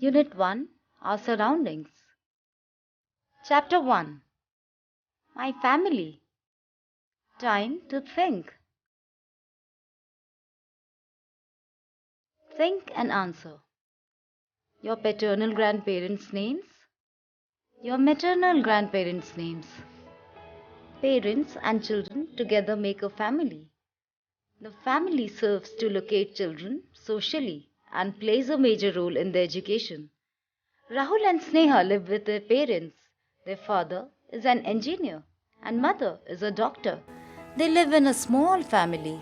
Unit 1, Our Surroundings. Chapter 1, My Family. Time to think. Think and answer. Your paternal grandparents' names. Your maternal grandparents' names. Parents and children together make a family. The family serves to locate children socially and plays a major role in their education. Rahul and Sneha live with their parents. Their father is an engineer and mother is a doctor. They live in a small family.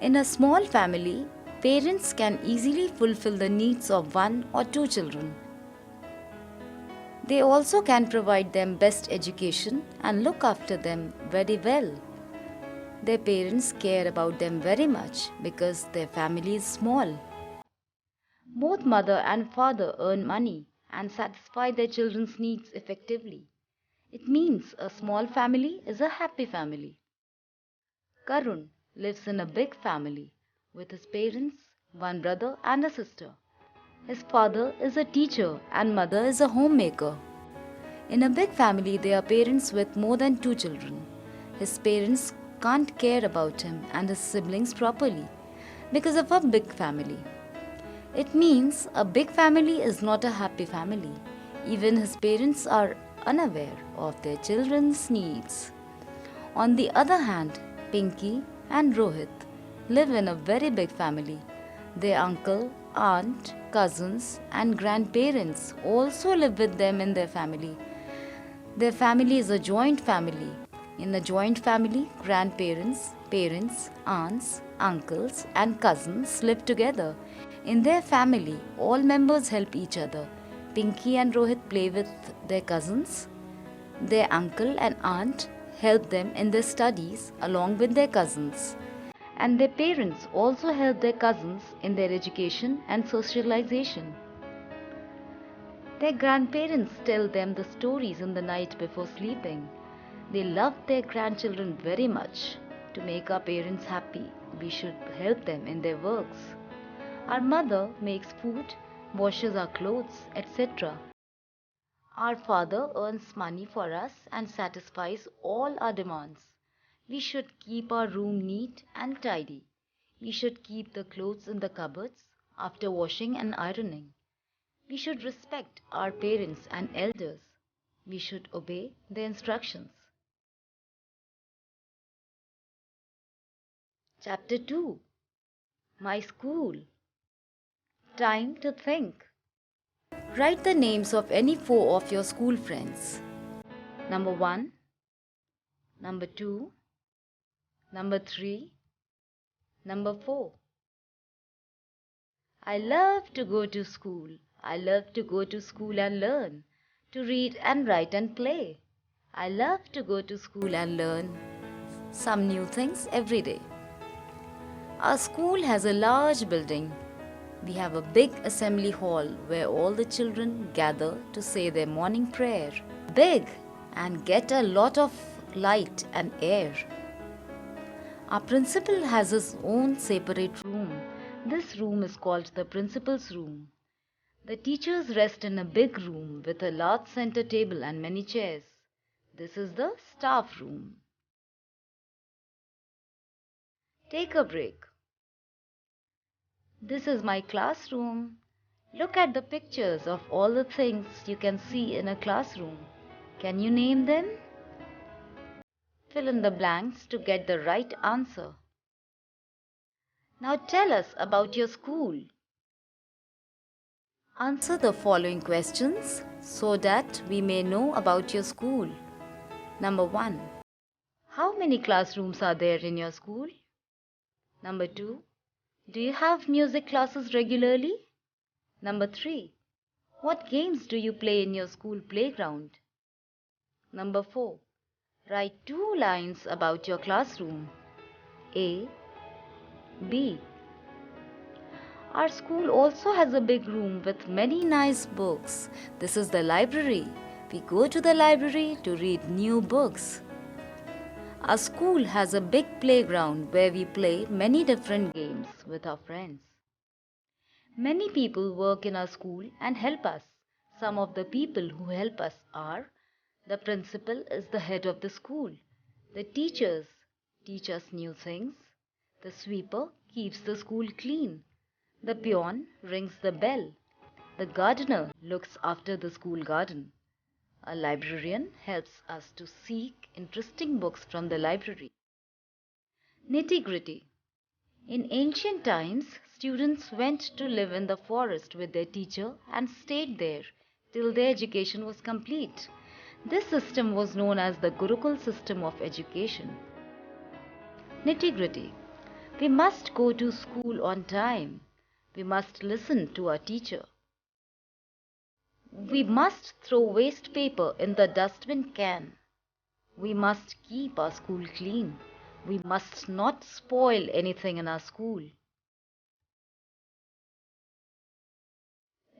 In a small family, parents can easily fulfill the needs of one or two children. They also can provide them best education and look after them very well. Their parents care about them very much because their family is small. Both mother and father earn money and satisfy their children's needs effectively. It means a small family is a happy family. Karun lives in a big family with his parents, one brother and a sister. His father is a teacher and mother is a homemaker. In a big family, there are parents with more than two children. His parents can't care about him and his siblings properly because of a big family. It means a big family is not a happy family. Even his parents are unaware of their children's needs. On the other hand, Pinky and Rohit live in a very big family. Their uncle, aunt, cousins and grandparents also live with them in their family. Their family is a joint family. In a joint family, grandparents, parents, aunts, uncles and cousins live together. In their family, all members help each other. Pinky and Rohit play with their cousins. Their uncle and aunt help them in their studies along with their cousins. And their parents also help their cousins in their education and socialization. Their grandparents tell them the stories in the night before sleeping. They love their grandchildren very much. To make our parents happy, we should help them in their works. Our mother makes food, washes our clothes, etc. Our father earns money for us and satisfies all our demands. We should keep our room neat and tidy. We should keep the clothes in the cupboards after washing and ironing. We should respect our parents and elders. We should obey their instructions. Chapter 2, My School. Time to think. Write the names of any four of your school friends. Number 1, number 2, number 3, number 4. I love to go to school. I love to go to school and learn, to read and write and play. I love to go to school and learn some new things every day. Our school has a large building. We have a big assembly hall where all the children gather to say their morning prayer. Big and get a lot of light and air. Our principal has his own separate room. This room is called the principal's room. The teachers rest in a big room with a large center table and many chairs. This is the staff room. Take a break. This is my classroom. Look at the pictures of all the things you can see in a classroom. Can you name them? Fill in the blanks to get the right answer. Now tell us about your school. Answer the following questions so that we may know about your school. Number 1. How many classrooms are there in your school? Number 2. Do you have music classes regularly? Number 3. What games do you play in your school playground? Number 4. Write 2 lines about your classroom. A, B. Our school also has a big room with many nice books. This is the library. We go to the library to read new books. Our school has a big playground where we play many different games with our friends. Many people work in our school and help us. Some of the people who help us are: the principal is the head of the school. The teachers teach us new things. The sweeper keeps the school clean. The peon rings the bell. The gardener looks after the school garden. A librarian helps us to seek interesting books from the library. Nitty-gritty. In ancient times, students went to live in the forest with their teacher and stayed there till their education was complete. This system was known as the Gurukul system of education. Nitty-gritty. We must go to school on time. We must listen to our teacher. We must throw waste paper in the dustbin can. We must keep our school clean. We must not spoil anything in our school.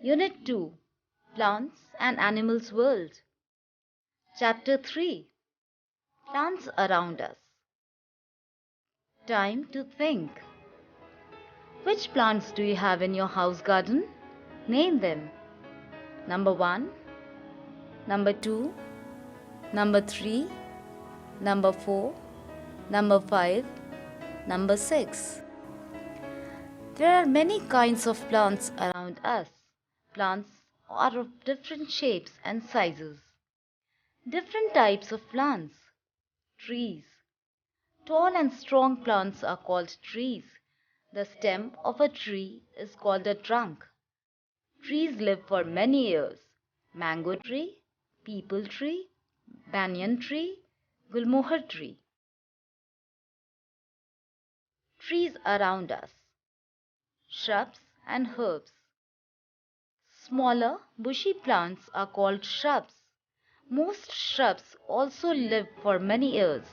Unit 2. Plants and Animals World. Chapter 3. Plants around us. Time to think. Which plants do you have in your house garden? Name them. Number 1, Number 2, Number 3, Number 4, Number 5, Number 6. There are many kinds of plants around us. Plants are of different shapes and sizes. Different types of plants. Trees. Tall and strong plants are called trees. The stem of a tree is called a trunk. Trees live for many years. Mango tree, peepal tree, banyan tree, gulmohar tree. Trees around us. Shrubs and herbs. Smaller, bushy plants are called shrubs. Most shrubs also live for many years.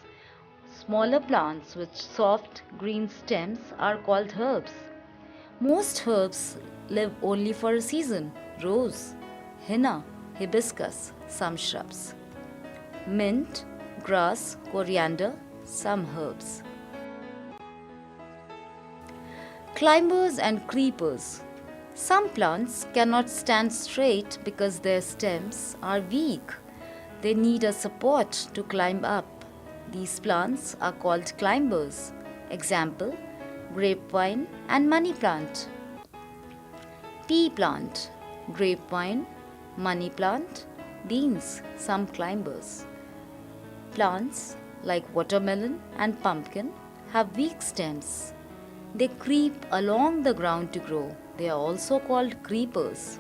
Smaller plants with soft green stems are called herbs. Most herbs live only for a season. Rose, henna, hibiscus, some shrubs. Mint, grass, coriander, some herbs. Climbers and creepers. Some plants cannot stand straight because their stems are weak. They need a support to climb up. These plants are called climbers. Example: grapevine and money plant. Pea plant, grapevine, money plant, beans, some climbers. Plants like watermelon and pumpkin have weak stems. They creep along the ground to grow. They are also called creepers.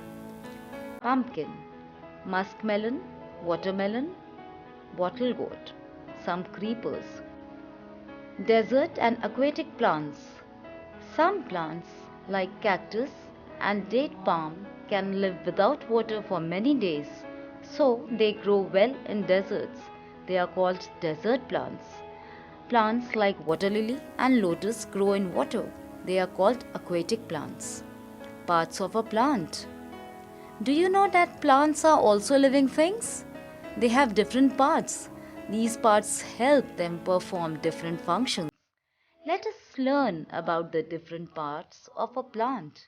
Pumpkin, muskmelon, watermelon, bottle gourd, some creepers. Desert and aquatic plants. Some plants like cactus and date palm can live without water for many days, so they grow well in deserts. They are called desert plants. Plants like water lily and lotus grow in water. They are called aquatic plants. Parts of a plant. Do you know that plants are also living things? They have different parts. These parts help them perform different functions. Let us learn about the different parts of a plant.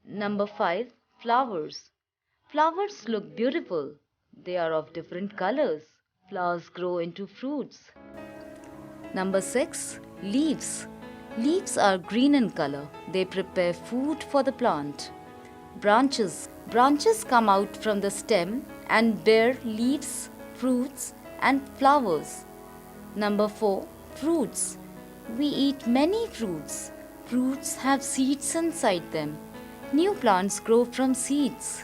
Number 5. Flowers. Flowers look beautiful. They are of different colors. Flowers grow into fruits. Number 6. Leaves. Leaves are green in color. They prepare food for the plant. Branches. Branches come out from the stem and bear leaves, fruits and flowers. Number 4. Fruits. We eat many fruits. Fruits have seeds inside them. New plants grow from seeds.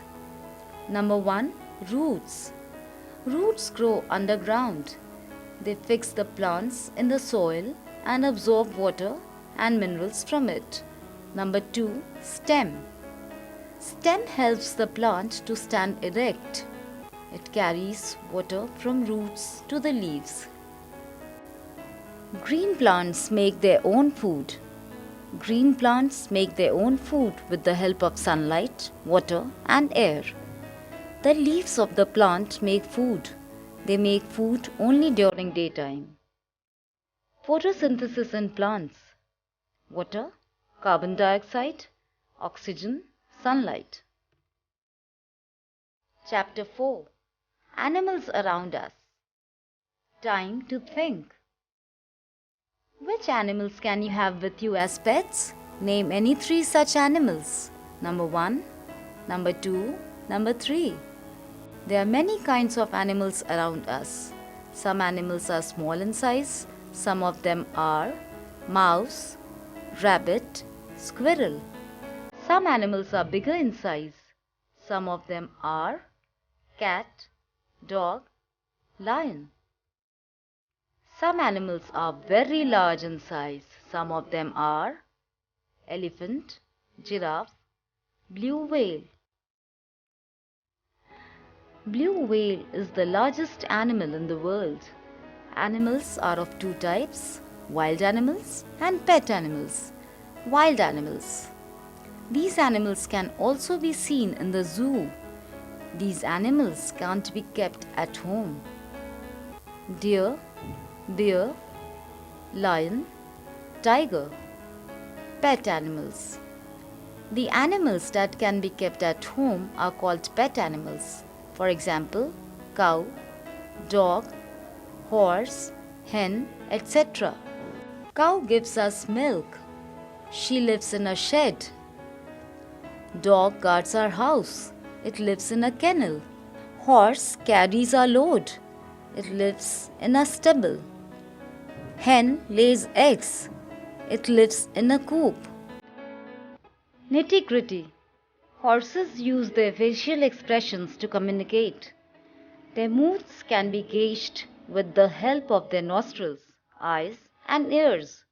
Number 1. Roots. Roots grow underground. They fix the plants in the soil and absorb water and minerals from it. Number 2. Stem. Stem helps the plant to stand erect. It carries water from roots to the leaves. Green plants make their own food. Green plants make their own food with the help of sunlight, water and air. The leaves of the plant make food. They make food only during daytime. Photosynthesis in plants. Water, carbon dioxide, oxygen, sunlight. Chapter 4. Animals around us. Time to think. Which animals can you have with you as pets? Name any 3 such animals. Number 1, number 2, number 3. There are many kinds of animals around us. Some animals are small in size. Some of them are mouse, rabbit, squirrel. Some animals are bigger in size. Some of them are cat, dog, lion. Some animals are very large in size. Some of them are elephant, giraffe, blue whale. Blue whale is the largest animal in the world. Animals are of 2 types, wild animals and pet animals. Wild animals. These animals can also be seen in the zoo. These animals can't be kept at home. Deer, bear, lion, tiger. Pet animals. The animals that can be kept at home are called pet animals. For example, cow, dog, horse, hen, etc. Cow gives us milk. She lives in a shed. Dog guards our house. It lives in a kennel. Horse carries our load. It lives in a stable. Hen lays eggs. It lives in a coop. Nitty-gritty. Horses use their facial expressions to communicate. Their moods can be gauged with the help of their nostrils, eyes, and ears.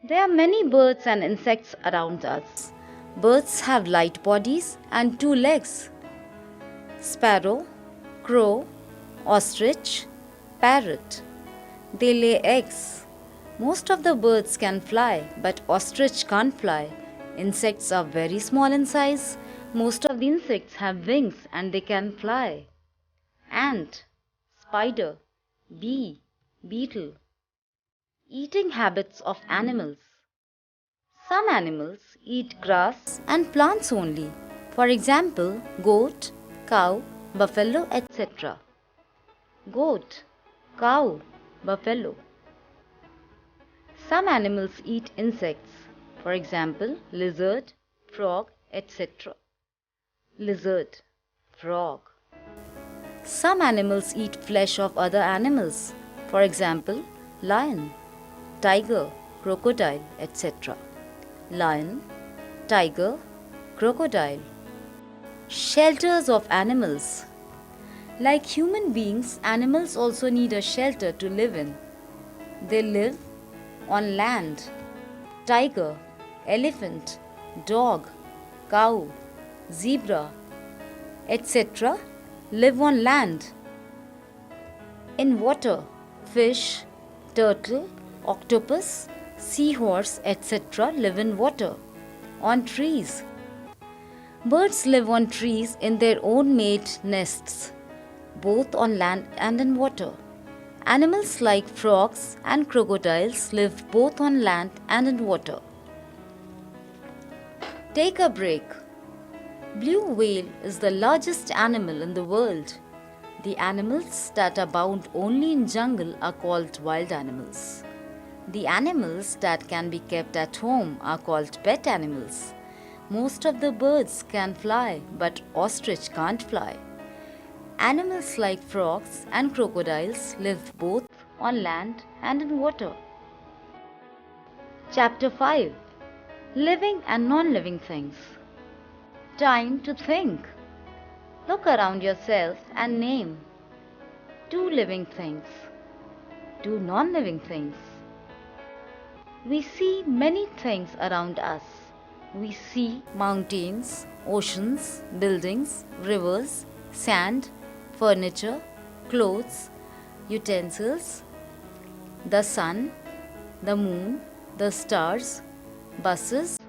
There are many birds and insects around us. Birds have light bodies and 2 legs. Sparrow, crow, ostrich, parrot. They lay eggs. Most of the birds can fly, but ostrich can't fly. Insects are very small in size. Most of the insects have wings and they can fly. Ant, spider, bee, beetle. Eating habits of animals. Some animals eat grass and plants only. For example, goat, cow, buffalo, etc. Goat, cow, buffalo. Some animals eat insects. For example, lizard, frog, etc. Lizard, frog. Some animals eat flesh of other animals. For example, lion, tiger, crocodile, etc. Lion, tiger, crocodile. Shelters of animals. Like human beings, animals also need a shelter to live in. They live on land. Tiger, elephant, dog, cow, zebra, etc. live on land. In water, fish, turtle, octopus, seahorse, etc. live in water. On trees. Birds live on trees in their own made nests, both on land and in water. Animals like frogs and crocodiles live both on land and in water. Take a break. Blue whale is the largest animal in the world. The animals that are found only in jungle are called wild animals. The animals that can be kept at home are called pet animals. Most of the birds can fly, but ostrich can't fly. Animals like frogs and crocodiles live both on land and in water. Chapter 5. Living and non-living things. Time to think. Look around yourself and name 2 living things, 2 non-living things. We see many things around us. We see mountains, oceans, buildings, rivers, sand, furniture, clothes, utensils, the sun, the moon, the stars, buses,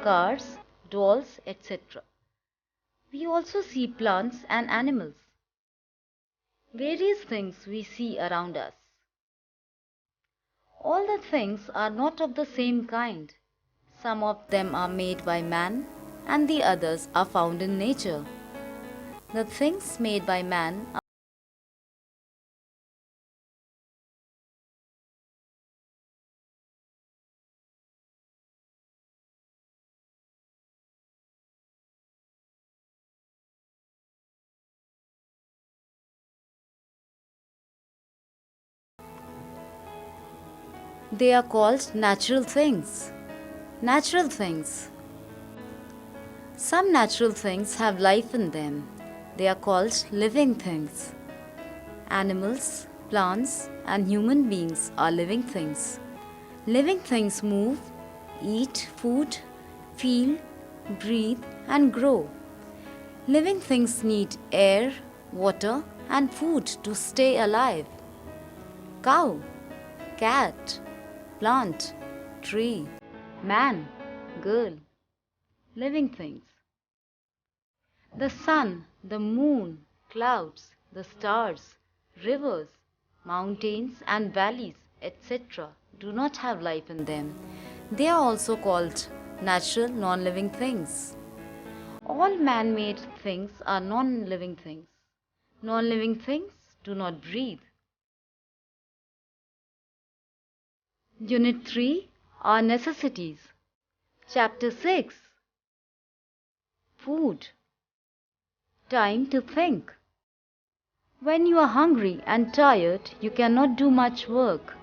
cars, dolls, etc. We also see plants and animals. Various things we see around us. All the things are not of the same kind. Some of them are made by man, and the others are found in nature. The things made by man are they are called natural things. Natural things. Some natural things have life in them. They are called living things. Animals, plants, and human beings are living things. Living things move, eat food, feel, breathe, and grow. Living things need air, water, and food to stay alive. Cow, cat, plant, tree, man, girl, living things. The sun, the moon, clouds, the stars, rivers, mountains and valleys, etc. do not have life in them. They are also called natural non-living things. All man-made things are non-living things. Non-living things do not breathe. Unit 3 are necessities. Chapter 6 Food. Time to think. When you are hungry and tired, you cannot do much work.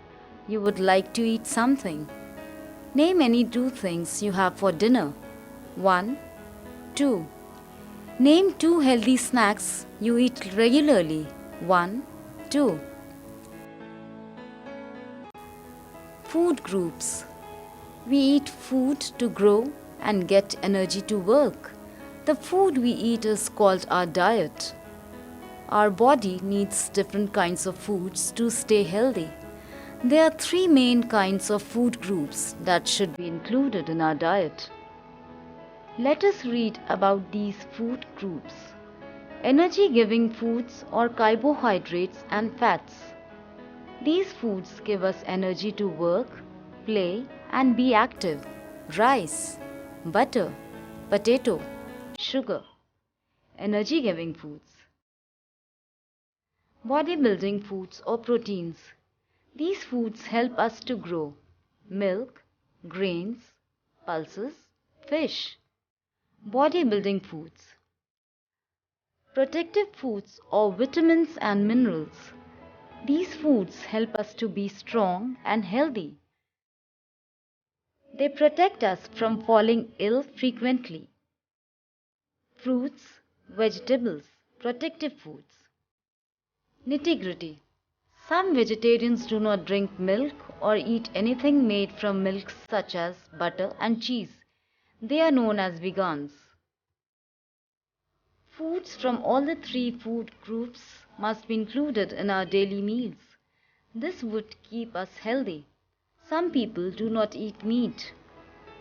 You would like to eat something. Name any two things you have for dinner. 1, 2. Name two healthy snacks you eat regularly. 1, 2. Food groups. We eat food to grow and get energy to work. The food we eat is called our diet. Our body needs different kinds of foods to stay healthy. There are three main kinds of food groups that should be included in our diet. Let us read about these food groups. Energy-giving foods or carbohydrates and fats. These foods give us energy to work, play, and be active. Rice, butter, potato, sugar. Energy-giving foods. Bodybuilding foods or proteins. These foods help us to grow. Milk, grains, pulses, fish. Bodybuilding foods. Protective foods or vitamins and minerals. These foods help us to be strong and healthy. They protect us from falling ill frequently. Fruits, vegetables, protective foods. Nitty-gritty. Some vegetarians do not drink milk or eat anything made from milk such as butter and cheese. They are known as vegans. Foods from all the three food groups must be included in our daily meals. This would keep us healthy. Some people do not eat meat.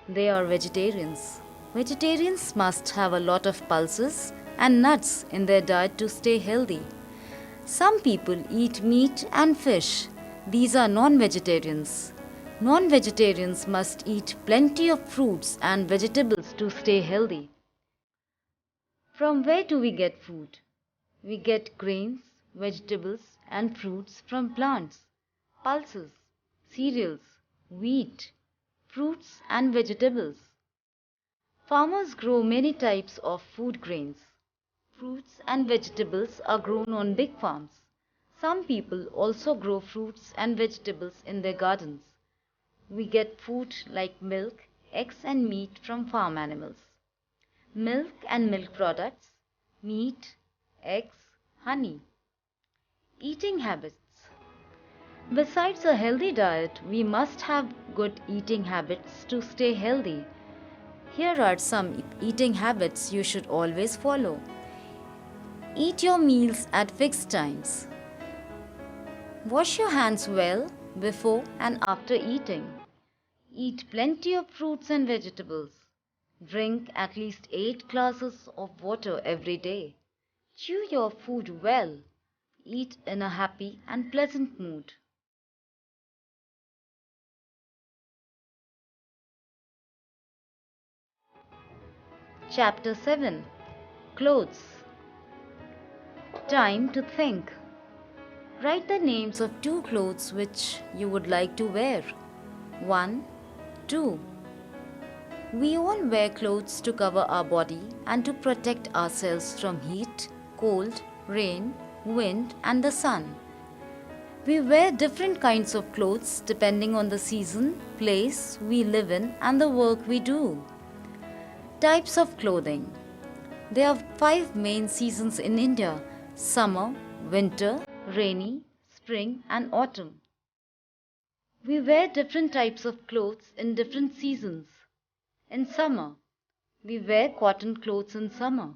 They are vegetarians. Vegetarians must have a lot of pulses and nuts in their diet to stay healthy. Some people eat meat and fish. These are non-vegetarians. Non-vegetarians must eat plenty of fruits and vegetables to stay healthy. From where do we get food? We get grains, vegetables, and fruits from plants, pulses, cereals, wheat, fruits, and vegetables. Farmers grow many types of food grains. Fruits and vegetables are grown on big farms. Some people also grow fruits and vegetables in their gardens. We get food like milk, eggs, and meat from farm animals. Milk and milk products, meat, eggs, honey. Eating habits. Besides a healthy diet, we must have good eating habits to stay healthy. Here are some eating habits you should always follow. Eat your meals at fixed times. Wash your hands well before and after eating. Eat plenty of fruits and vegetables. Drink at least 8 glasses of water every day. Chew your food well. Eat in a happy and pleasant mood. Chapter 7. Clothes. Time to think. Write the names of 2 clothes which you would like to wear. 1, 2. We all wear clothes to cover our body and to protect ourselves from heat, cold, rain, wind, and the sun. We wear different kinds of clothes depending on the season, place we live in, and the work we do. Types of clothing. There are 5 main seasons in India: summer, winter, rainy, spring, and autumn. We wear different types of clothes in different seasons. In summer, we wear cotton clothes in summer.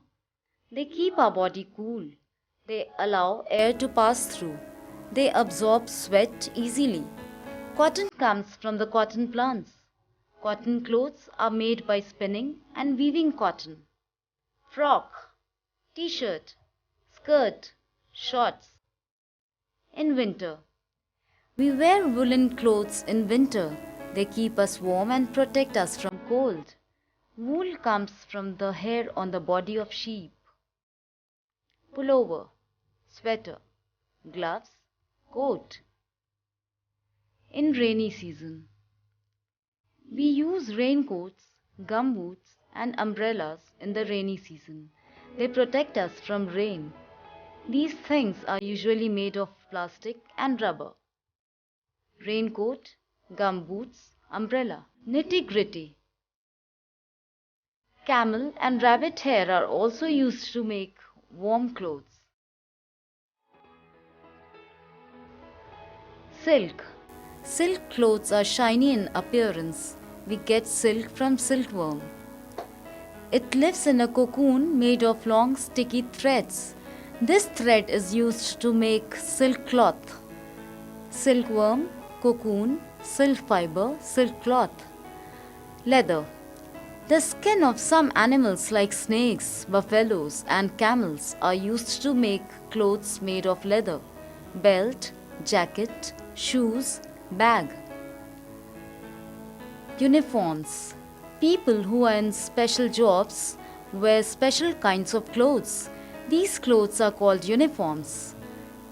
They keep our body cool. They allow air to pass through. They absorb sweat easily. Cotton comes from the cotton plants. Cotton clothes are made by spinning and weaving cotton. Frock, t-shirt, skirt, shorts. In winter, we wear woolen clothes in winter. They keep us warm and protect us from cold. Wool comes from the hair on the body of sheep. Pullover, sweater, gloves, coat. In rainy season, we use raincoats, gumboots, and umbrellas in the rainy season. They protect us from rain. These things are usually made of plastic and rubber. Raincoat, gumboots, umbrella. Nitty-gritty. Camel and rabbit hair are also used to make warm clothes. Silk. Silk clothes are shiny in appearance. We get silk from silkworm. It lives in a cocoon made of long sticky threads. This thread is used to make silk cloth. Silkworm, cocoon, silk fiber, silk cloth. Leather. The skin of some animals like snakes, buffaloes, and camels are used to make clothes made of leather. Belt, jacket, shoes, bag. Uniforms. People who are in special jobs wear special kinds of clothes. These clothes are called uniforms.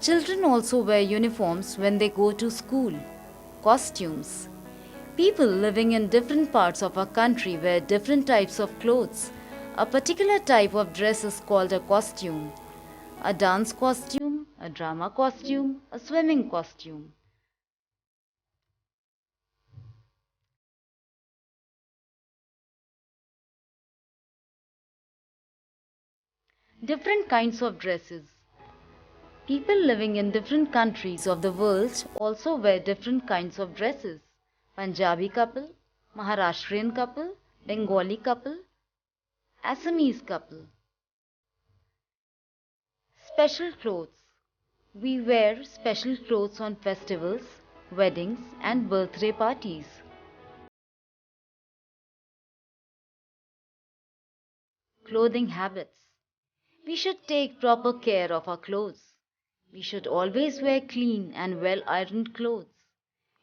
Children also wear uniforms when they go to school. Costumes. People living in different parts of our country wear different types of clothes. A particular type of dress is called a costume. A dance costume, a drama costume, a swimming costume. Different kinds of dresses. People living in different countries of the world also wear different kinds of dresses. Punjabi couple, Maharashtrian couple, Bengali couple, Assamese couple. Special clothes. We wear special clothes on festivals, weddings, and birthday parties. Clothing habits. We should take proper care of our clothes. We should always wear clean and well-ironed clothes.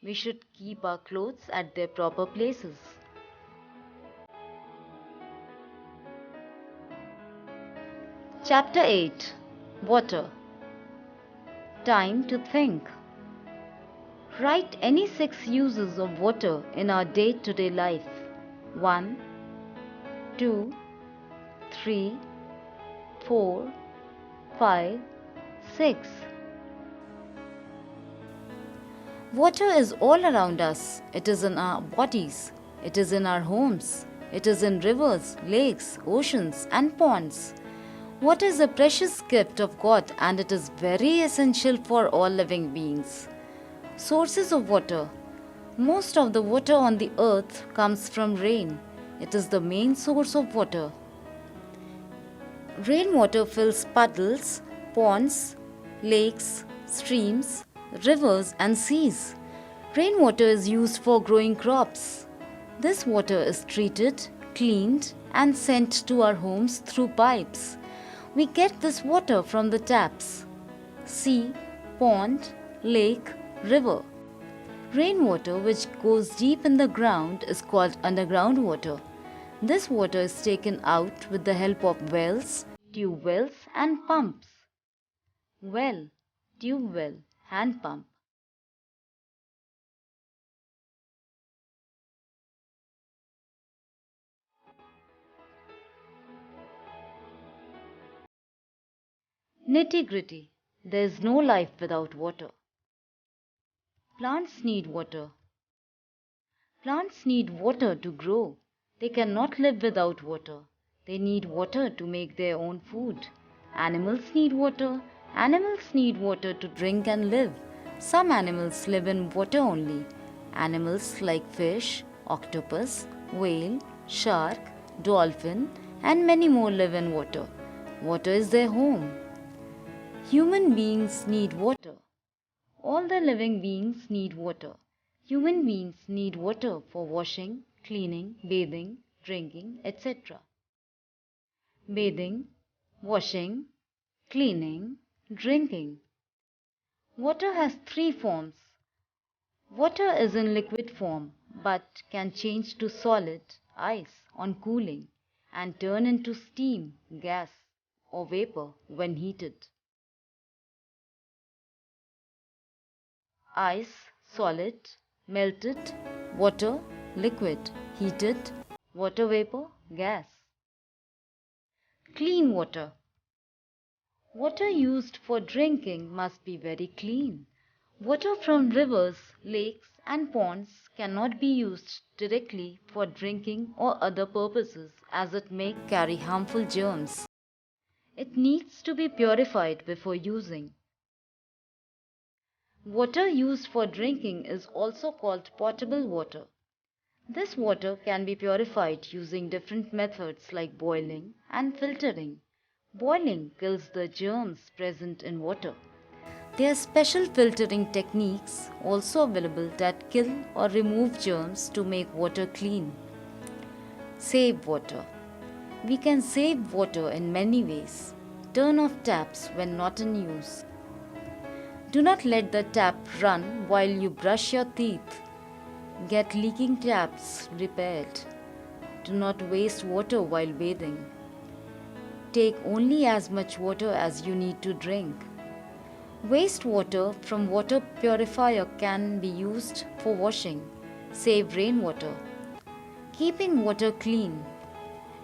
We should keep our clothes at their proper places. Chapter 8. Water. Time to think. Write any 6 uses of water in our day-to-day life. 1, 2, 3, 4, 5, 6. Water is all around us. It is in our bodies. It is in our homes. It is in rivers, lakes, oceans, and ponds. Water is a precious gift of God, and it is very essential for all living beings. Sources of water. Most of the water on the earth comes from rain. It is the main source of water. Rainwater fills puddles, ponds, lakes, streams, rivers, and seas. Rainwater is used for growing crops. This water is treated, cleaned, and sent to our homes through pipes. We get this water from the taps: sea, pond, lake, river. Rainwater, which goes deep in the ground, is called underground water. This water is taken out with the help of wells, tube wells and pumps. Well, tube well, hand pump. Nitty-gritty. There is no life without water. Plants need water. Plants need water to grow. They cannot live without water. They need water to make their own food. Animals need water. Animals need water to drink and live. Some animals live in water only. Animals like fish, octopus, whale, shark, dolphin, and many more live in water. Water is their home. Human beings need water. All the living beings need water. Human beings need water for washing, cleaning, bathing, drinking, etc. Bathing, washing, cleaning, drinking. Water has three forms. Water is in liquid form but can change to solid, ice, on cooling and turn into steam, gas or vapor when heated. Ice, solid, melted, water, liquid, heated, water vapor, gas. Clean water. Water used for drinking must be very clean. Water from rivers, lakes and ponds cannot be used directly for drinking or other purposes as it may carry harmful germs. It needs to be purified before using. Water used for drinking is also called potable water. This water can be purified using different methods like boiling and filtering. Boiling kills the germs present in water. There are special filtering techniques also available that kill or remove germs to make water clean. Save water. We can save water in many ways. Turn off taps when not in use. Do not let the tap run while you brush your teeth. Get leaking taps repaired. Do not waste water while bathing. Take only as much water as you need to drink. Wastewater from water purifier can be used for washing. Save rainwater. Keeping water clean.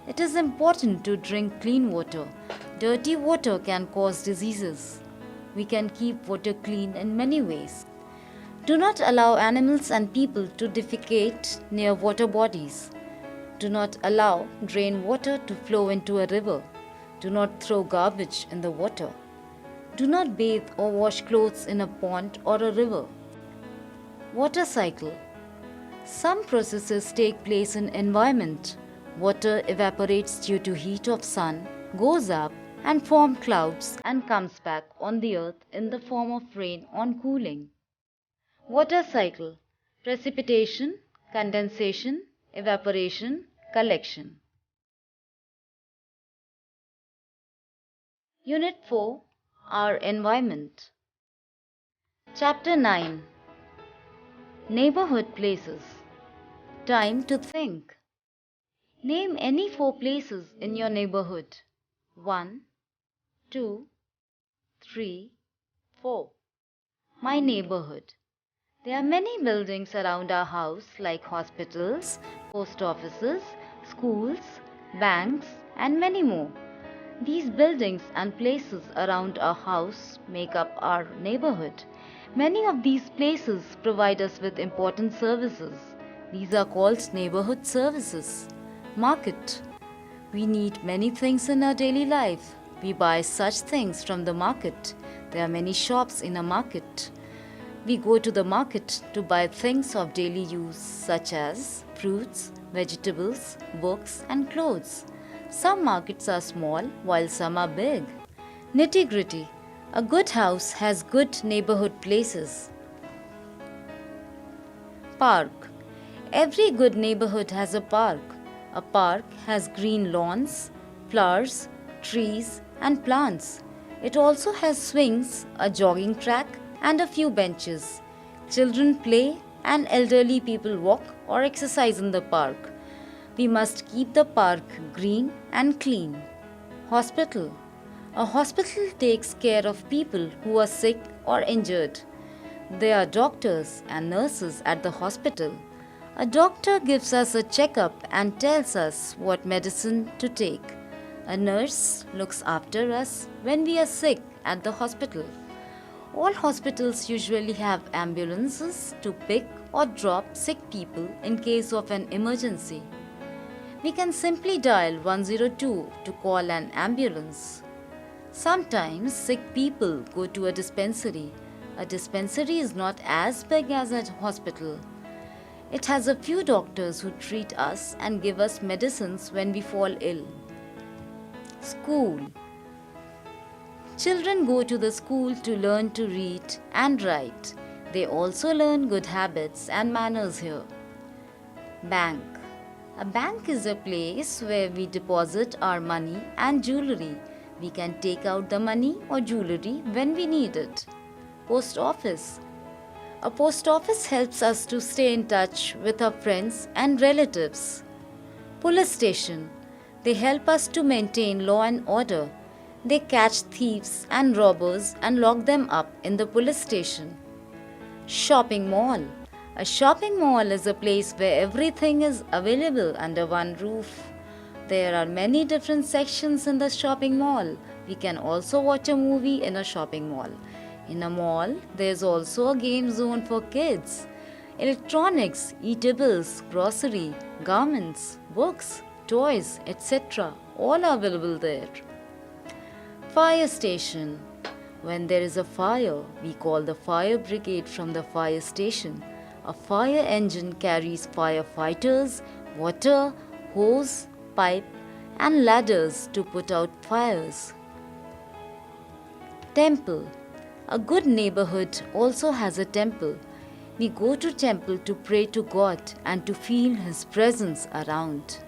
It is important to drink clean water. Dirty water can cause diseases. We can keep water clean in many ways. Do not allow animals and people to defecate near water bodies. Do not allow drain water to flow into a river. Do not throw garbage in the water. Do not bathe or wash clothes in a pond or a river. Water cycle. Some processes take place in environment. Water evaporates due to heat of sun, goes up and forms clouds and comes back on the earth in the form of rain on cooling. Water cycle. Precipitation, condensation, evaporation, collection. Unit 4. Our environment. Chapter 9. Neighborhood places. Time to think. Name any 4 places in your neighborhood. 1, 2, 3, 4. My neighborhood. There are many buildings around our house like hospitals, post offices, schools, banks and many more. These buildings and places around our house make up our neighborhood. Many of these places provide us with important services. These are called neighborhood services. Market. We need many things in our daily life. We buy such things from the market. There are many shops in a market. We go to the market to buy things of daily use such as fruits, vegetables, books and clothes. Some markets are small while some are big. Nitty-gritty. A good house has good neighborhood places. Park. Every good neighborhood has a park. A park has green lawns, flowers, trees and plants. It also has swings, a jogging track and a few benches. Children play and elderly people walk or exercise in the park. We must keep the park green and clean. Hospital. A hospital takes care of people who are sick or injured. There are doctors and nurses at the hospital. A doctor gives us a checkup and tells us what medicine to take. A nurse looks after us when we are sick at the hospital. All hospitals usually have ambulances to pick or drop sick people in case of an emergency. We can simply dial 102 to call an ambulance. Sometimes sick people go to a dispensary. A dispensary is not as big as a hospital. It has a few doctors who treat us and give us medicines when we fall ill. School. Children go to the school to learn to read and write. They also learn good habits and manners here. Bank. A bank is a place where we deposit our money and jewelry. We can take out the money or jewelry when we need it. Post office. A post office helps us to stay in touch with our friends and relatives. Police station. They help us to maintain law and order. They catch thieves and robbers and lock them up in the police station. Shopping mall. A shopping mall is a place where everything is available under one roof. There are many different sections in the shopping mall. We can also watch a movie in a shopping mall. In a mall, there is also a game zone for kids. Electronics, eatables, grocery, garments, books, toys, etc. all are available there. Fire station. When there is a fire, we call the fire brigade from the fire station. A fire engine carries firefighters, water, hose, pipe, and ladders to put out fires. Temple. A good neighborhood also has a temple. We go to temple to pray to God and to feel His presence around.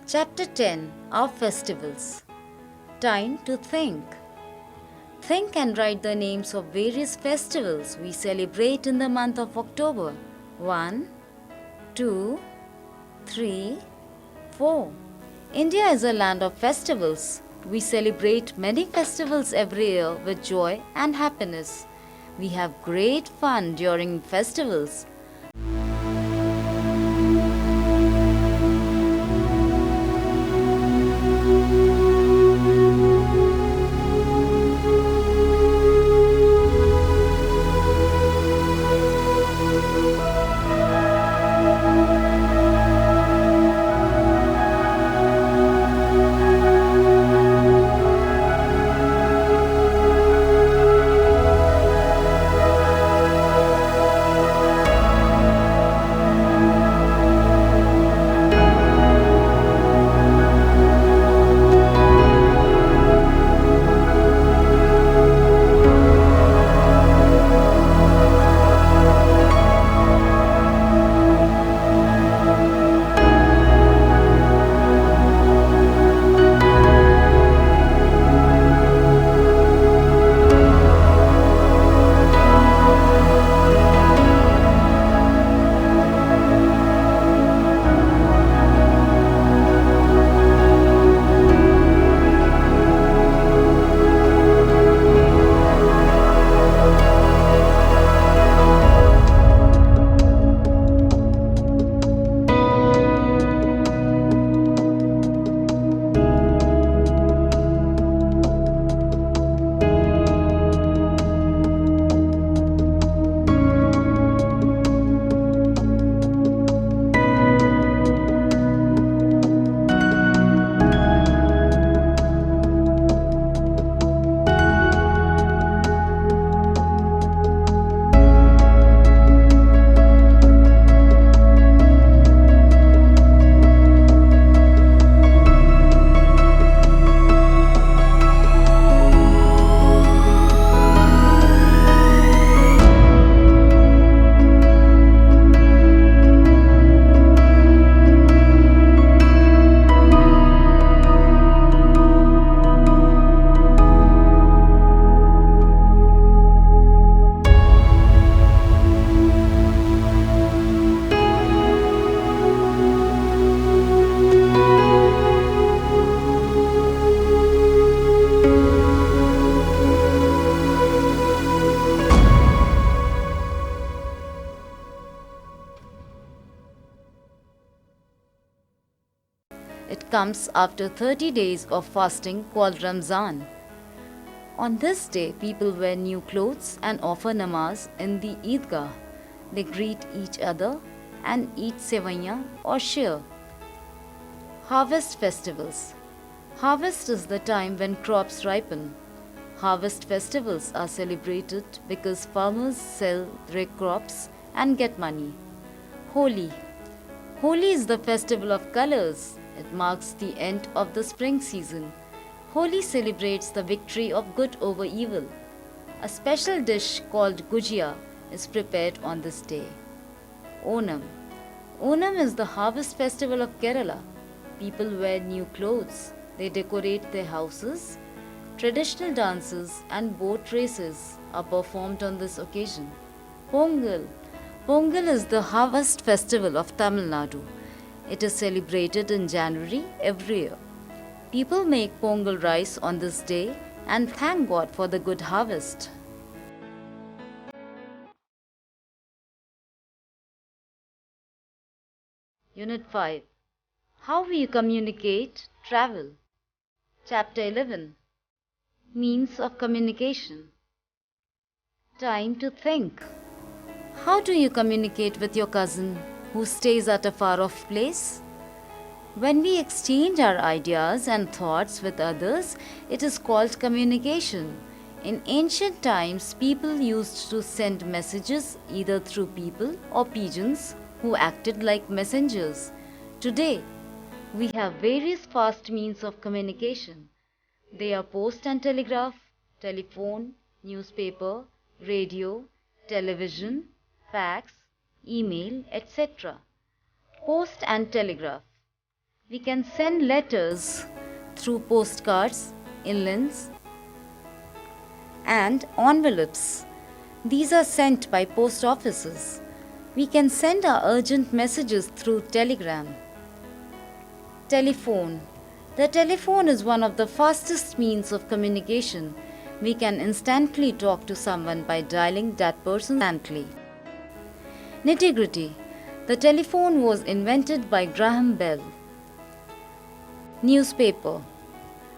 Chapter 10. Our festivals. Time to think. Think and write the names of various festivals we celebrate in the month of October. 1, 2, 3, 4. India is a land of festivals. We celebrate many festivals every year with joy and happiness. We have great fun during festivals. It comes after 30 days of fasting called Ramzan. On this day, people wear new clothes and offer namaz in the Eidgah. They greet each other and eat sevaiyan or sheer. Harvest festivals. Harvest is the time when crops ripen. Harvest festivals are celebrated because farmers sell their crops and get money. Holi. Holi is the festival of colors. It marks the end of the spring season. Holi celebrates the victory of good over evil. A special dish called gujia is prepared on this day. Onam. Onam is the harvest festival of Kerala. People wear new clothes. They decorate their houses. Traditional dances and boat races are performed on this occasion. Pongal. Pongal is the harvest festival of Tamil Nadu. It is celebrated in January every year. People make pongal rice on this day and thank God for the good harvest. Unit 5. How we communicate, travel. Chapter 11. Means of communication. Time to think. How do you communicate with your cousin who stays at a far-off place? When we exchange our ideas and thoughts with others, it is called communication. In ancient times, people used to send messages either through people or pigeons who acted like messengers. Today, we have various fast means of communication. They are post and telegraph, telephone, newspaper, radio, television, fax, email, etc. Post and telegraph. We can send letters through postcards, inlands, and envelopes. These are sent by post offices. We can send our urgent messages through telegram. Telephone. The telephone is one of the fastest means of communication. We can instantly talk to someone by dialing that person instantly. Nitty-gritty. The telephone was invented by Graham Bell. Newspaper.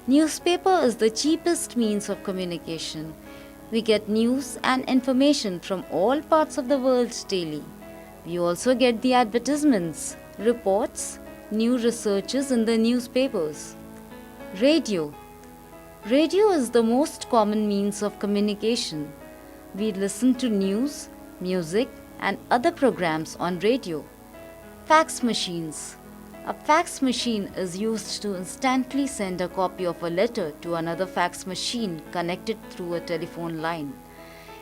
Newspaper is the cheapest means of communication. We get news and information from all parts of the world daily. We also get the advertisements, reports, new researches in the newspapers. Radio. Radio is the most common means of communication. We listen to news, music, and other programs on radio. Fax machines. A fax machine is used to instantly send a copy of a letter to another fax machine connected through a telephone line.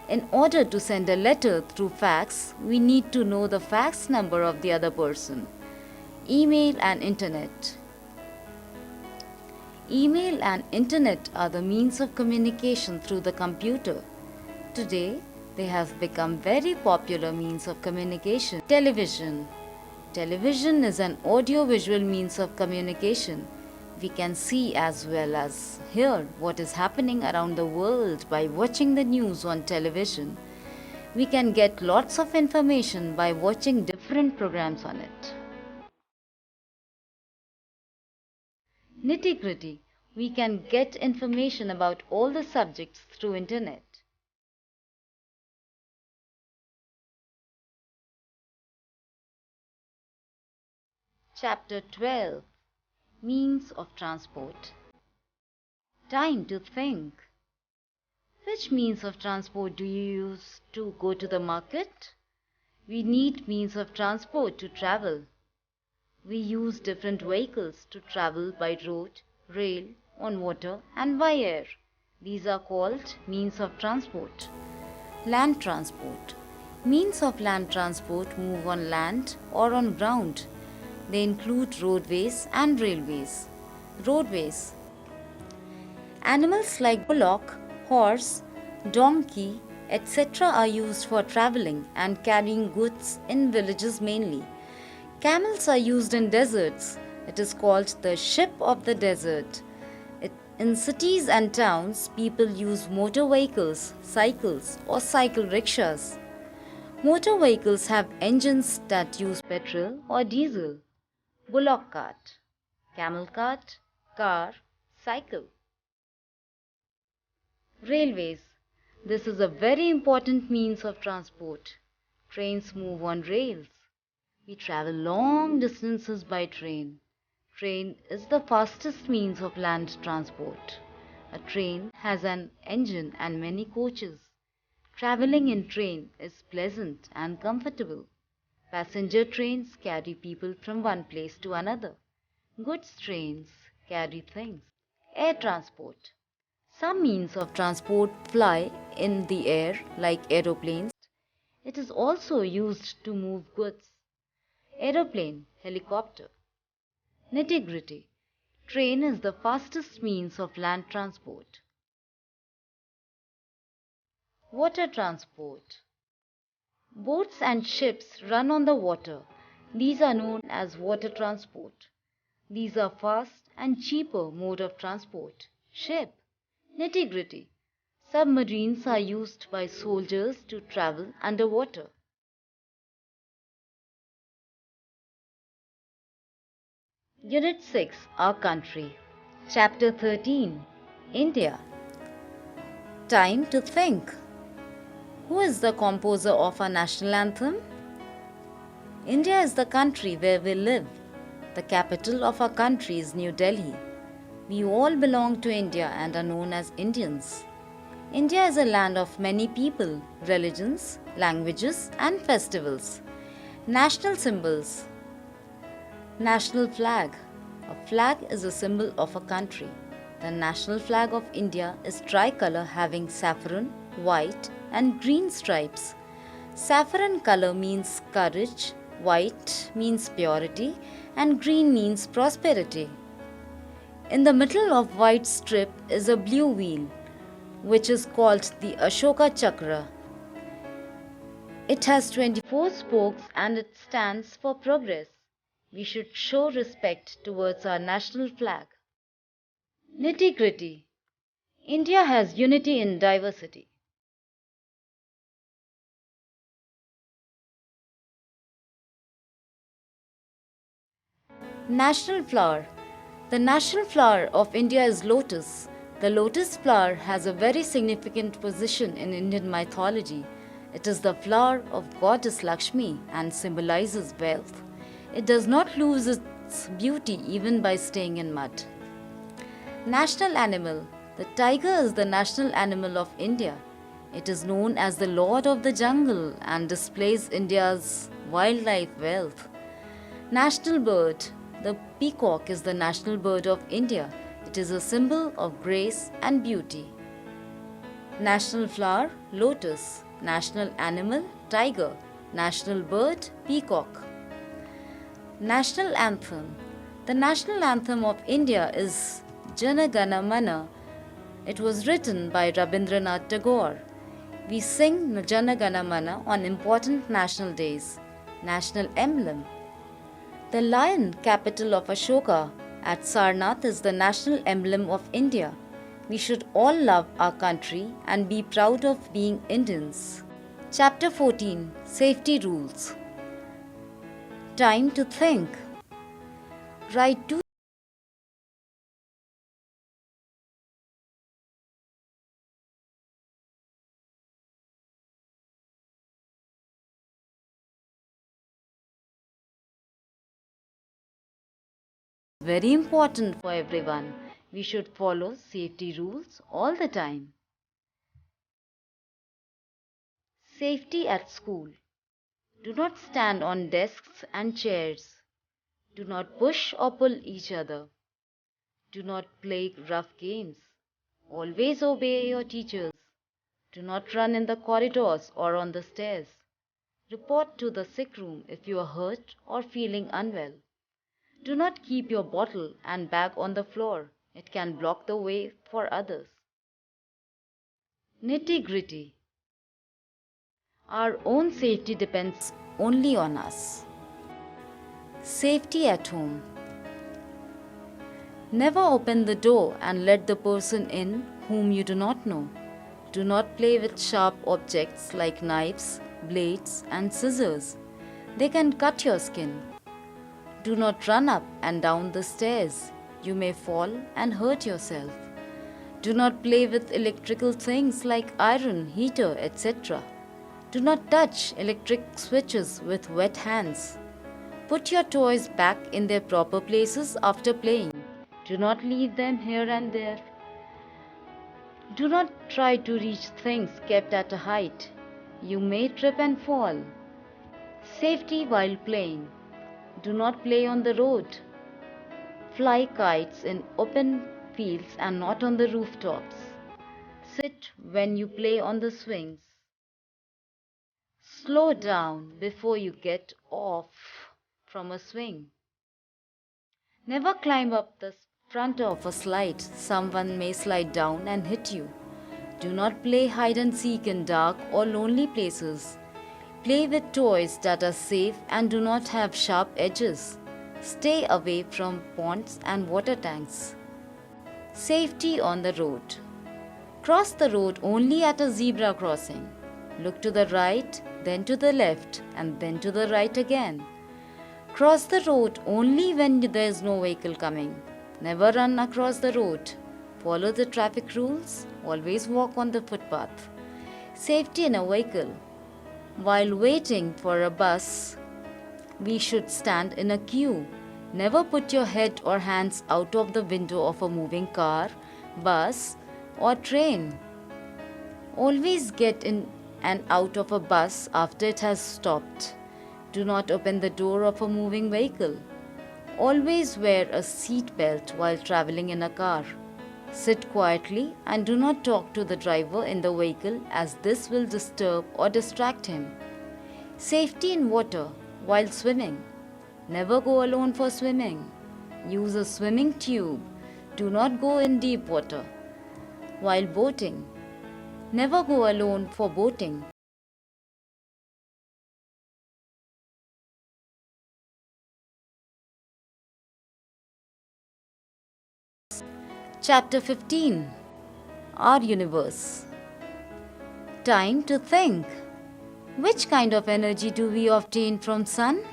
In order to send a letter through fax, we need to know the fax number of the other person. Email and Internet. Email and Internet are the means of communication through the computer. Today, they have become very popular means of communication. Television. Television is an audio-visual means of communication. We can see as well as hear what is happening around the world by watching the news on television. We can get lots of information by watching different programs on it. Nitty-gritty. We can get information about all the subjects through internet. Chapter 12. Means of transport. Time to think. Which means of transport do you use to go to the market? We need means of transport to travel. We use different vehicles to travel by road, rail, on water and by air. These are called means of transport. Land transport. Means of land transport move on land or on ground. They include roadways and railways. Roadways. Animals like bullock, horse, donkey, etc. are used for traveling and carrying goods in villages mainly. Camels are used in deserts. It is called the ship of the desert. In cities and towns, people use motor vehicles, cycles or cycle rickshaws. Motor vehicles have engines that use petrol or diesel. Bullock cart. camel cart, car, cycle. Railways. This is a very important means of transport. Trains move on rails. We travel long distances by train. Train is the fastest means of land transport. A train has an engine and many coaches. Traveling in train is pleasant and comfortable. Passenger trains carry people from one place to another. Goods trains carry things. Air transport. Some means of transport fly in the air like aeroplanes. It is also used to move goods. Aeroplane, helicopter. Nitty-gritty. Train is the fastest means of land transport. Water transport. Boats and ships run on the water. These are known as water transport. These are fast and cheaper mode of transport. Ship. Nitty-gritty. Submarines are used by soldiers to travel underwater. Unit 6, Our Country. Chapter 13, India. Time to think. Who is the composer of our national anthem? India is the country where we live. The capital of our country is New Delhi. We all belong to India and are known as Indians. India is a land of many people, religions, languages, and festivals. National symbols. National flag. A flag is a symbol of a country. The national flag of India is tricolor having saffron, white, and green stripes. Saffron color means courage, white means purity, and green means prosperity. In the middle of white strip is a blue wheel, which is called the Ashoka Chakra. It has 24 spokes and it stands for progress. We should show respect towards our national flag. Nitty-gritty. India has unity in diversity. National flower. The national flower of India is lotus. The lotus flower has a very significant position in Indian mythology. It is the flower of goddess Lakshmi and symbolizes wealth. It does not lose its beauty even by staying in mud. National animal. The tiger is the national animal of India. It is known as the Lord of the Jungle and displays India's wildlife wealth. National bird. The peacock is the national bird of India. It is a symbol of grace and beauty. National flower, lotus. National animal, tiger. National bird, peacock. National anthem. The national anthem of India is Jana Gana Mana. It was written by Rabindranath Tagore. We sing Jana Gana Mana on important national days. National emblem. The lion, capital of Ashoka, at Sarnath is the national emblem of India. We should all love our country and be proud of being Indians. Chapter 14, Safety Rules. Time to think. Write 2 very important for everyone. We should follow safety rules all the time. Safety at school. Do not stand on desks and chairs. Do not push or pull each other. Do not play rough games. Always obey your teachers. Do not run in the corridors or on the stairs. Report to the sick room if you are hurt or feeling unwell. Do not keep your bottle and bag on the floor. It can block the way for others. Nitty-gritty. Our own safety depends only on us. Safety at home. Never open the door and let the person in whom you do not know. Do not play with sharp objects like knives, blades, and scissors. They can cut your skin. Do not run up and down the stairs. You may fall and hurt yourself. Do not play with electrical things like iron, heater, etc. Do not touch electric switches with wet hands. Put your toys back in their proper places after playing. Do not leave them here and there. Do not try to reach things kept at a height. You may trip and fall. Safety while playing. Do not play on the road. Fly kites in open fields and not on the rooftops. Sit when you play on the swings. Slow down before you get off from a swing. Never climb up the front of a slide. Someone may slide down and hit you. Do not play hide and seek in dark or lonely places. Play with toys that are safe and do not have sharp edges. Stay away from ponds and water tanks. Safety on the road. Cross the road only at a zebra crossing. Look to the right, then to the left, and then to the right again. Cross the road only when there is no vehicle coming. Never run across the road. Follow the traffic rules. Always walk on the footpath. Safety in a vehicle. While waiting for a bus, we should stand in a queue. Never put your head or hands out of the window of a moving car, bus, or train. Always get in and out of a bus after it has stopped. Do not open the door of a moving vehicle. Always wear a seat belt while traveling in a car. Sit quietly and do not talk to the driver in the vehicle, as this will disturb or distract him. Safety in water while swimming. Never go alone for swimming. Use a swimming tube. Do not go in deep water. While boating. Never go alone for boating. Chapter 15. Our Universe. Time to think. Which kind of energy do we obtain from sun?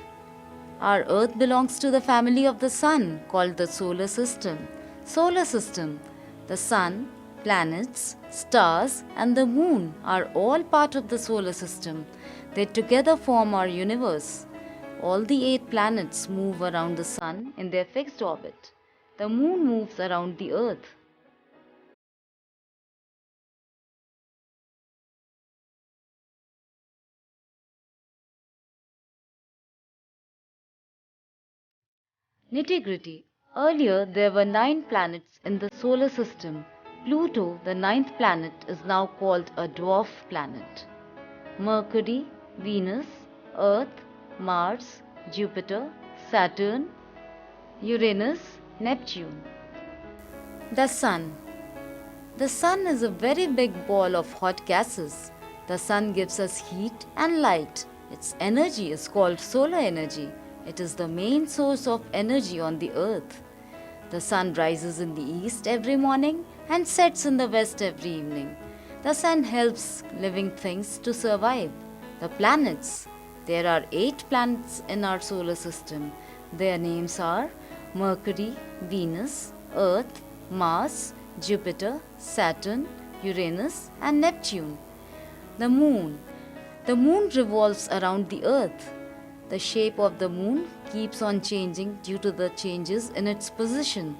Our Earth belongs to the family of the sun, called the solar system. Solar system. The sun, planets, stars, and the moon are all part of the solar system. They together form our universe. All the 8 planets move around the sun in their fixed orbit. The moon moves around the earth. Nitty-gritty. Earlier there were 9 planets in the solar system. Pluto, the 9th planet, is now called a dwarf planet. Mercury, Venus, Earth, Mars, Jupiter, Saturn, Uranus, Neptune. The Sun. The Sun is a very big ball of hot gases. The Sun gives us heat and light. Its energy is called solar energy. It is the main source of energy on the earth. The sun rises in the east every morning and sets in the west every evening. The sun helps living things to survive. The planets. There are 8 planets in our solar system. Their names are Mercury, Venus, Earth, Mars, Jupiter, Saturn, Uranus, and Neptune. The Moon. The moon revolves around the earth. The shape of the moon keeps on changing due to the changes in its position.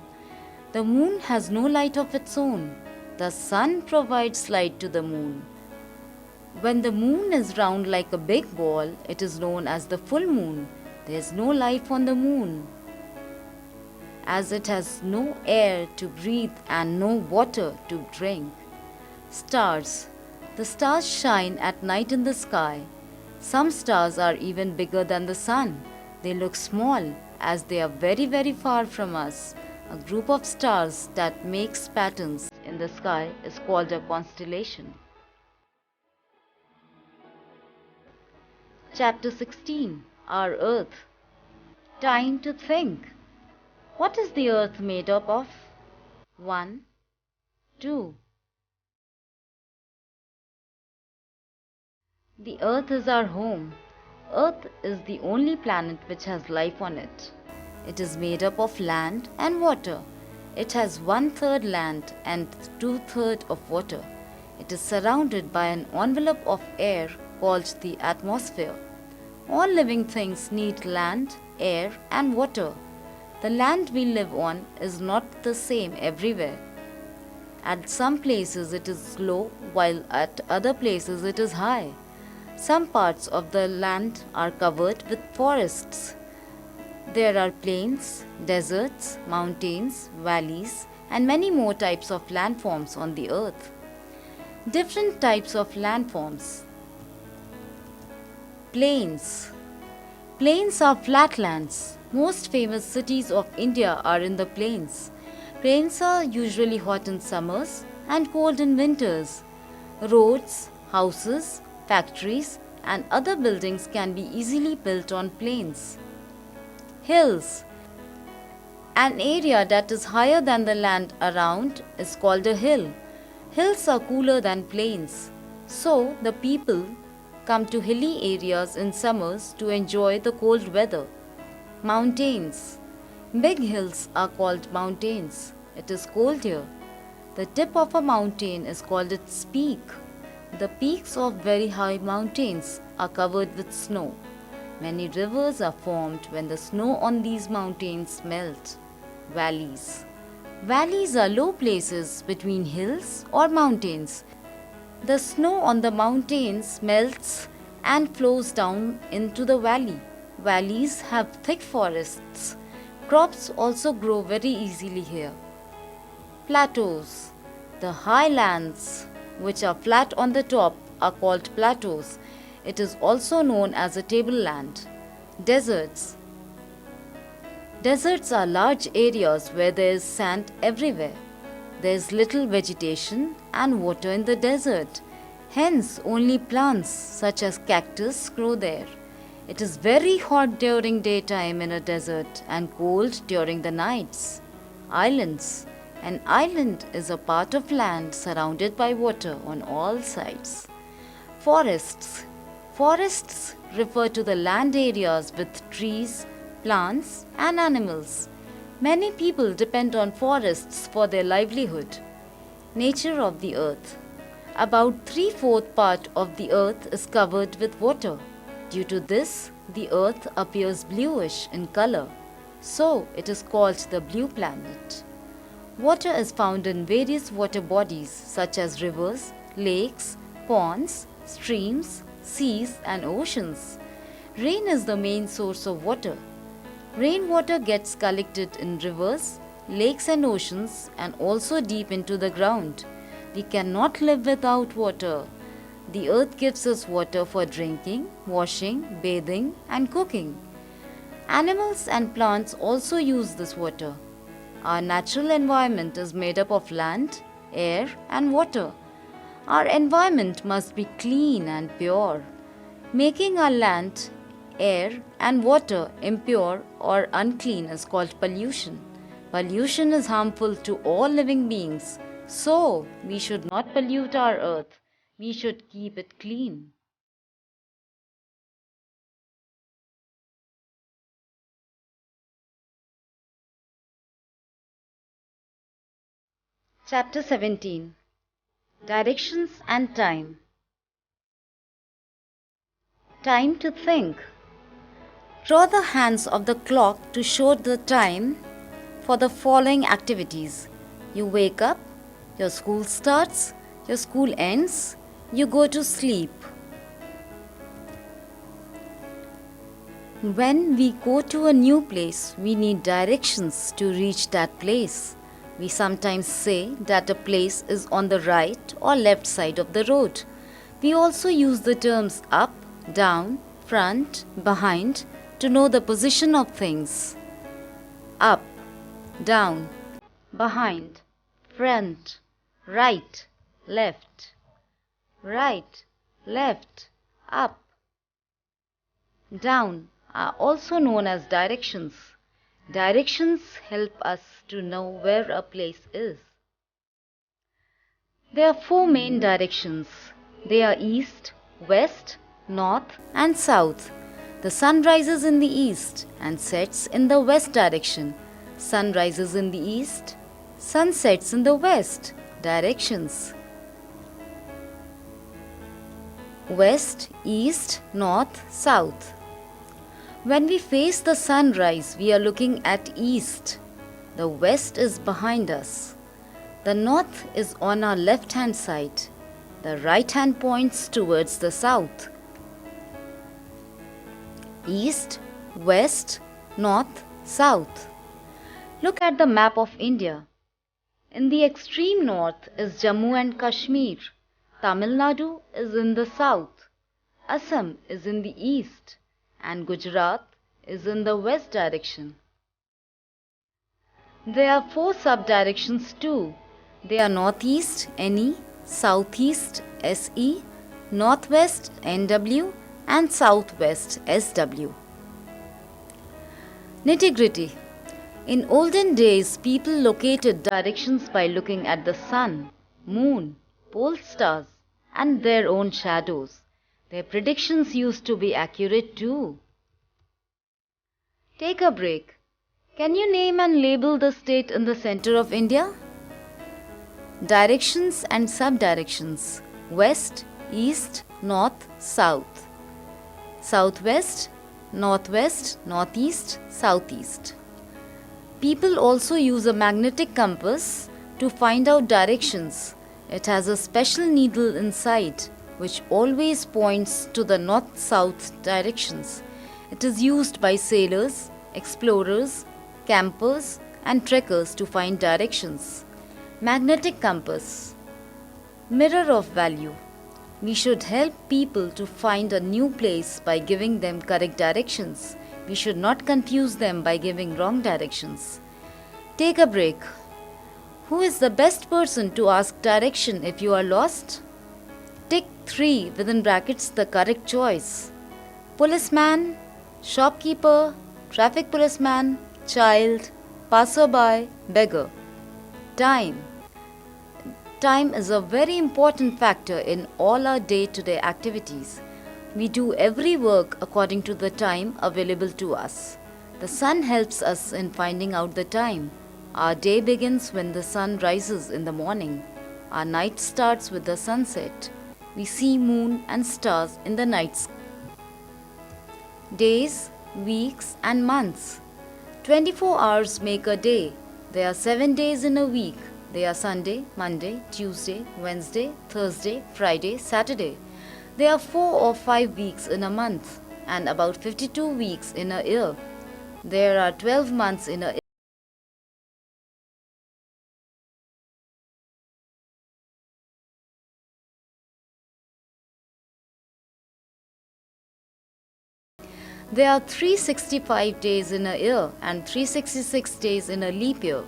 The moon has no light of its own. The sun provides light to the moon. When the moon is round like a big ball, it is known as the full moon. There is no life on the moon, as it has no air to breathe and no water to drink. Stars. The stars shine at night in the sky. Some stars are even bigger than the sun. They look small as they are very, very far from us. A group of stars that makes patterns in the sky is called a constellation. Chapter 16. Our Earth. Time to think. What is the earth made up of? 1, 2. The earth is our home. Earth is the only planet which has life on it. It is made up of land and water. It has 1/3 land and 2/3 of water. It is surrounded by an envelope of air called the atmosphere. All living things need land, air, and water. The land we live on is not the same everywhere. At some places it is low, while at other places it is high. Some parts of the land are covered with forests. There are plains, deserts, mountains, valleys, and many more types of landforms on the earth. Different types of landforms. Plains. Plains are flatlands. Most famous cities of India are in the plains. Plains are usually hot in summers and cold in winters. Roads, houses, factories, and other buildings can be easily built on plains. Hills. An area that is higher than the land around is called a hill. Hills are cooler than plains, so the people come to hilly areas in summers to enjoy the cold weather. Mountains. Big hills are called mountains. It is cold here. The tip of a mountain is called its peak. The peaks of very high mountains are covered with snow. Many rivers are formed when the snow on these mountains melts. Valleys. Valleys are low places between hills or mountains. The snow on the mountains melts and flows down into the valley. Valleys have thick forests. Crops also grow very easily here. Plateaus. The highlands, which are flat on the top, are called plateaus. It is also known as a tableland. Deserts. Deserts are large areas where there is sand everywhere. There is little vegetation and water in the desert. Hence, only plants such as cactus grow there. It is very hot during daytime in a desert and cold during the nights. Islands. An island is a part of land surrounded by water on all sides. Forests. Forests refer to the land areas with trees, plants, and animals. Many people depend on forests for their livelihood. Nature of the earth. About 3/4 part of the earth is covered with water. Due to this, the earth appears bluish in color. So, it is called the blue planet. Water is found in various water bodies such as rivers, lakes, ponds, streams, seas, and oceans. Rain is the main source of water. Rainwater gets collected in rivers, lakes, and oceans, and also deep into the ground. We cannot live without water. The earth gives us water for drinking, washing, bathing, and cooking. Animals and plants also use this water. Our natural environment is made up of land, air, and water. Our environment must be clean and pure. Making our land, air, and water impure or unclean is called pollution. Pollution is harmful to all living beings, so we should not pollute our earth. We should keep it clean. Chapter 17. Directions and Time. Time to think. Draw the hands of the clock to show the time for the following activities. You wake up, your school starts, your school ends, you go to sleep. When we go to a new place, we need directions to reach that place. We sometimes say that a place is on the right or left side of the road. We also use the terms up, down, front, behind to know the position of things. Up, down, behind, front, right, left, right, left, up, down are also known as directions. Directions help us to know where a place is. There are 4 main directions. They are east, west, north, and south. The sun rises in the east and sets in the west direction. Sun rises in the east, sun sets in the west directions. West, east, north, south. When we face the sunrise, we are looking at east. The west is behind us. The north is on our left hand side. The right hand points towards the south. East, west, north, south. Look at the map of India. In the extreme north is Jammu and Kashmir. Tamil Nadu is in the south. Assam is in the east. And Gujarat is in the west direction. There are 4 sub-directions too. They are northeast, NE, southeast, SE, northwest, NW, and southwest, SW. Nitty-gritty. In olden days, people located directions by looking at the sun, moon, pole stars, and their own shadows. Their predictions used to be accurate too. Take a break. Can you name and label the state in the center of India? Directions and subdirections: west, east, north, south. Southwest, northwest, northeast, southeast. People also use a magnetic compass to find out directions. It has a special needle inside which always points to the north-south directions. It is used by sailors, explorers, campers, and trekkers to find directions. Magnetic compass. Mirror of value. We should help people to find a new place by giving them correct directions. We should not confuse them by giving wrong directions. Take a break. Who is the best person to ask direction if you are lost? Tick 3 within brackets the correct choice. Policeman, shopkeeper, traffic policeman, child, passerby, beggar. Time. Time is a very important factor in all our day-to-day activities. We do every work according to the time available to us. The sun helps us in finding out the time. Our day begins when the sun rises in the morning. Our night starts with the sunset. We see moon and stars in the night sky. Days, weeks, and months. 24 hours make a day. There are 7 days in a week. They are Sunday, Monday, Tuesday, Wednesday, Thursday, Friday, Saturday. There are 4 or 5 weeks in a month and about 52 weeks in a year. There are 12 months in a year. There are 365 days in a year and 366 days in a leap year.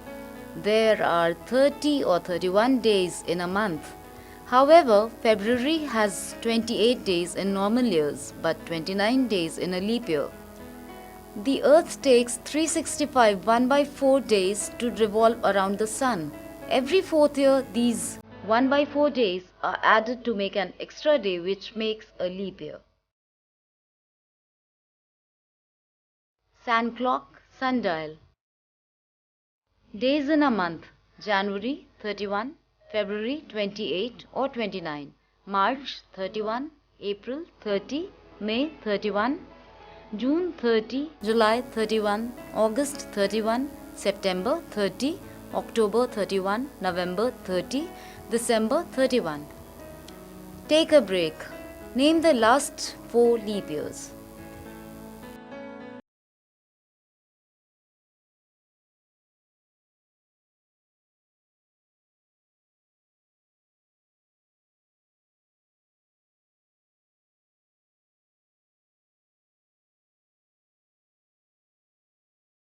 There are 30 or 31 days in a month. However, February has 28 days in normal years but 29 days in a leap year. The earth takes 365 1/4 days to revolve around the sun. Every 4th year, these 1/4 days are added to make an extra day, which makes a leap year. Sand clock, sundial. Days in a month: January 31, February 28 or 29, March 31, April 30, May 31, June 30, July 31, August 31, September 30, October 31, November 30, December 31. Take a break. Name the last 4 leap years.